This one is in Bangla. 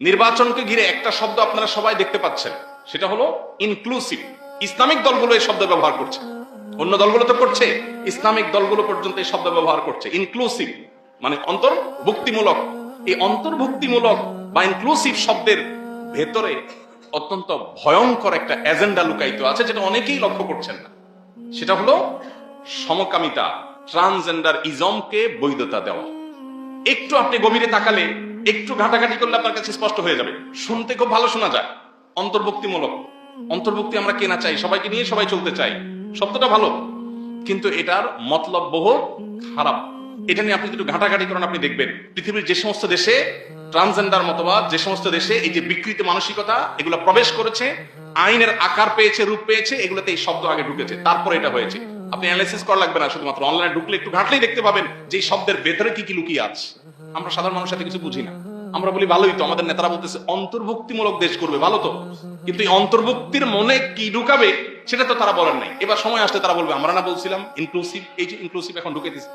নির্বাচনকে ঘিরে একটা শব্দ আপনারা সবাই দেখতে পাচ্ছেন, সেটা হলো ইনক্লুসিভ। ইসলামিক দলগুলো এই শব্দ ব্যবহার করছে, অন্য দলগুলো তো করছে, ইসলামিক দলগুলো পর্যন্ত এই শব্দ ব্যবহার করছে। ইনক্লুসিভ মানে অন্তর্ভুক্তিমূলক। এই অন্তর্ভুক্তিমূলক বা ইনক্লুসিভ শব্দের ভেতরে অত্যন্ত ভয়ঙ্কর একটা এজেন্ডা লুকায়িত আছে, যেটা অনেকেই লক্ষ্য করছেন না। সেটা হলো সমকামিতা, ট্রান্সজেন্ডার ইজমকে বৈধতা দেওয়া। একটু আপনি গভীরে তাকালে, একটু ঘাটাঘাটি করলে আপনার কাছে স্পষ্ট হয়ে যাবে। শুনতে খুব ভালো শোনা যায়, অন্তর্ভুক্তিমূলক। অন্তর্ভুক্তি আমরা কেনা চাই, সবাইকে নিয়ে সবাই চলতে চাই, শব্দটা ভালো, কিন্তু এটার মতলব বহু খারাপ। এটা নিয়ে আপনি যদি ঘাটাঘাটি করেন, আপনি দেখবেন পৃথিবীর যে সমস্ত দেশে ট্রান্সজেন্ডার মতবাদ, যে সমস্ত দেশে এই যে বিকৃত মানসিকতা এগুলো প্রবেশ করেছে, আইনের আকার পেয়েছে, রূপ পেয়েছে, এগুলোতে এই শব্দ আগে ঢুকেছে, তারপরে এটা হয়েছে। আপনি অ্যানালাইসিস করা লাগবে না, শুধুমাত্র অনলাইনে ঢুকলে একটু ঘাটলেই দেখতে পাবেন যে এই শব্দের ভেতরে কি কি লুকিয়ে আছে। আমরা সাধারণ মানুষের সাথে কিছু বুঝি না, আমরা বলি ভালোই তো, আমাদের নেতারা বলতেছে অন্তর্ভুক্তিমূলক দেশ করবে, ভালো তো, কিন্তু এই অন্তর্ভুক্তির মনে কি ঢুকাবে সেটা তো তারা বলেন নাই। এবার সময় আসলে তারা বলবে আমরা না বলছিলাম ইনক্লুসিভ, এই যে ইনক্লুসিভ এখন ঢুকে দিচ্ছে।